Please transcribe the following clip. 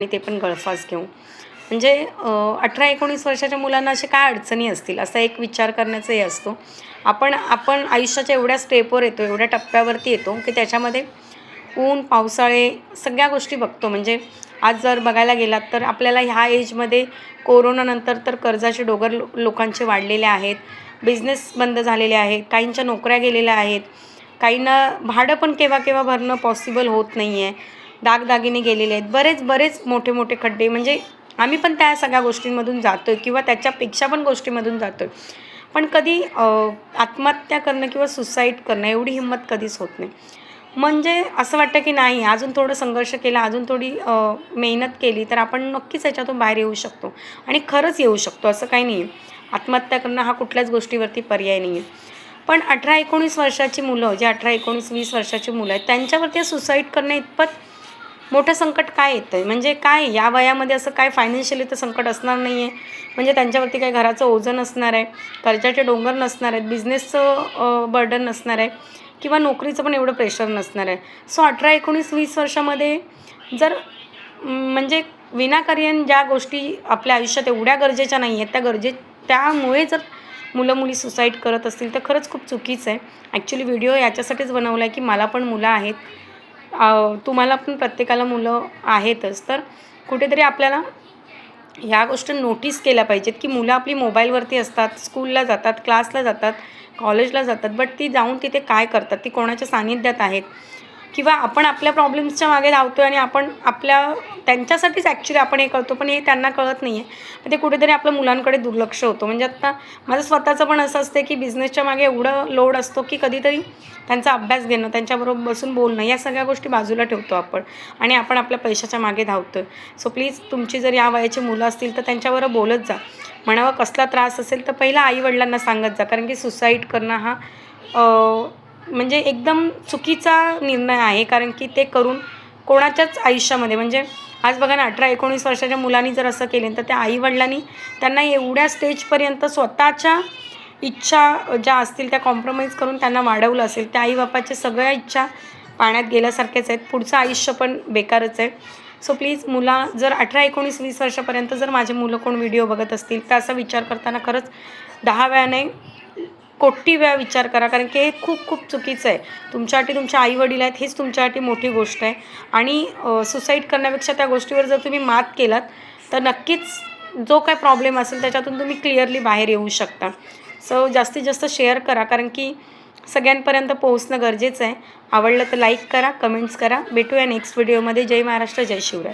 आणि ते पण गळफास घेऊन. म्हणजे 18-19 वर्षाच्या मुलांना असे काय अडचणी असतील असा एक विचार करण्याचा हे असतो. आपण आपण आयुष्याच्या एवढ्या स्टेपवर येतो, एवढ्या टप्प्यावरती येतो, की त्याच्यामध्ये ऊन, पावसाळे सगळ्या गोष्टी बघतो. म्हणजे आज जर बघायला गेलात तर आपल्याला ह्या एजमध्ये कोरोनानंतर तर कर्जाचे डोंगर लोकांचे वाढलेले आहेत. बिझनेस बंद झालेले आहेत. काहींच्या नोकऱ्या गेलेल्या आहेत. काहींना भाडं पण केव्हा-केव्हा भरणं पॉसिबल होत नाही आहे. दागदागिने गेलेले आहेत. बरेच मोठे मोठे खड्डे म्हणजे आम्ही पण त्या सगळ्या गोष्टींमधून जातो आहे किंवा त्याच्यापेक्षा पण गोष्टीमधून जातो आहे. पण कधी आत्महत्या करणं किंवा सुसाईड करणं एवढी हिंमत कधीच होत नाही. म्हणजे असं वाटतं की नाही अजून थोडं संघर्ष केला, अजून थोडी मेहनत केली तर आपण नक्कीच याच्यातून बाहेर येऊ शकतो आणि खरंच येऊ शकतो असं काही नाही आहे. आत्महत्या करणं हा कुठल्याच गोष्टीवरती पर्याय नाही आहे. पण 18-19 वर्षाची मुलं जे 18-19-20 वर्षाची मुलं आहेत त्यांच्यावरती सुसाईड करणं इतपत मोठं संकट काय येतं आहे? म्हणजे काय या वयामध्ये असं काय फायनान्शियली तर संकट असणार नाही आहे. म्हणजे त्यांच्यावरती काही घराचं ओझं नसणार आहे, कर्जाचे डोंगर नसणार आहेत, बिझनेसचं बर्डन नसणार आहे किंवा नोकरीचं पण एवढं प्रेशर नसणार आहे. सो 18-19-20 वर्षामध्ये जर म्हणजे विनाकारण ज्या गोष्टी आपल्या आयुष्यात एवढ्या गरजेच्या नाही आहेत, त्यामुळे जर मुलं-मुली सुसाईड करत असतील तर खरंच खूप चुकीचं आहे. ॲक्च्युली व्हिडिओ याच्यासाठीच बनवला आहे की मला पण मुलं आहेत. तुम्हाला पण प्रत्येकाला मुलं आहेतच. तर कुठेतरी आपल्याला ह्या गोष्टी नोटीस केल्या पाहिजेत, की मुलं आपली मोबाईलवरती असतात, स्कूलला जातात, क्लासला जातात, कॉलेजला जातात, बट ती जाऊन तिथे काय करतात? ती कोणाच्या सानिध्यात आहेत? किंवा आपण आपल्या प्रॉब्लेम्सच्या मागे धावतो आणि आपण त्यांच्यासाठीच ॲक्च्युली आपण हे करतो, पण हे त्यांना कळत नाही आहे. पण ते कुठेतरी आपल्या मुलांकडे दुर्लक्ष होतं. म्हणजे आत्ता माझं स्वतःचं पण असं असतं, की बिझनेसच्या मागे एवढं लोड असतो, की कधीतरी त्यांचा अभ्यास घेणं, त्यांच्याबरोबर बसून बोलणं, या सगळ्या गोष्टी बाजूला ठेवतो आपण आणि आपण आपल्या पैशाच्या मागे धावतो. सो प्लीज तुमची जर या वयाची मुलं असतील तर त्यांच्याबरोबर बोलत जा. म्हणावं कसला त्रास असेल तर पहिला आई-वडिलांना सांगत जा. कारण की सुसाईड करणं हा म्हणजे एकदम चुकीचा निर्णय आहे. कारण की ते करून कोणाच्याच आयुष्यामध्ये म्हणजे आज बघा ना 18-19 वर्षाच्या मुलांनी जर असं केलं तर त्या आई-वडिलांनी त्यांना एवढ्या स्टेजपर्यंत स्वतःच्या इच्छा ज्या असतील त्या कॉम्प्रोमाइज करून त्यांना वाढवलं असेल. त्या आई-बापाच्या सगळ्या इच्छा पाण्यात गेल्यासारख्याच आहेत. पुढचं आयुष्य पण बेकारच आहे. सो प्लीज जर 18-19-20 वर्षापर्यंत जर माझे मुलं कोण व्हिडिओ बघत असतील तर असा विचार करताना खरंच 10 वेळा नाही, कोटी वेळा विचार करा. कारण की हे खूप खूप चुकीचं आहे. तुमच्यासाठी तुमचे आई-वडील आहेत हेच तुमच्यासाठी मोठी गोष्ट आहे आणि सुसाईड करण्यापेक्षा त्या गोष्टीवर जर तुम्ही मात केलात तर नक्कीच जो काही प्रॉब्लेम असेल त्याच्यातून तुम्ही क्लिअरली बाहेर येऊ शकता. सो जास्तीत जास्त शेअर करा कारण की सगळ्यांपर्यंत पोहोचणं गरजेचं आहे. आवडलं तर लाईक करा, कमेंट्स करा. भेटूया नेक्स्ट व्हिडिओमध्ये. जय महाराष्ट्र, जय शिवराय.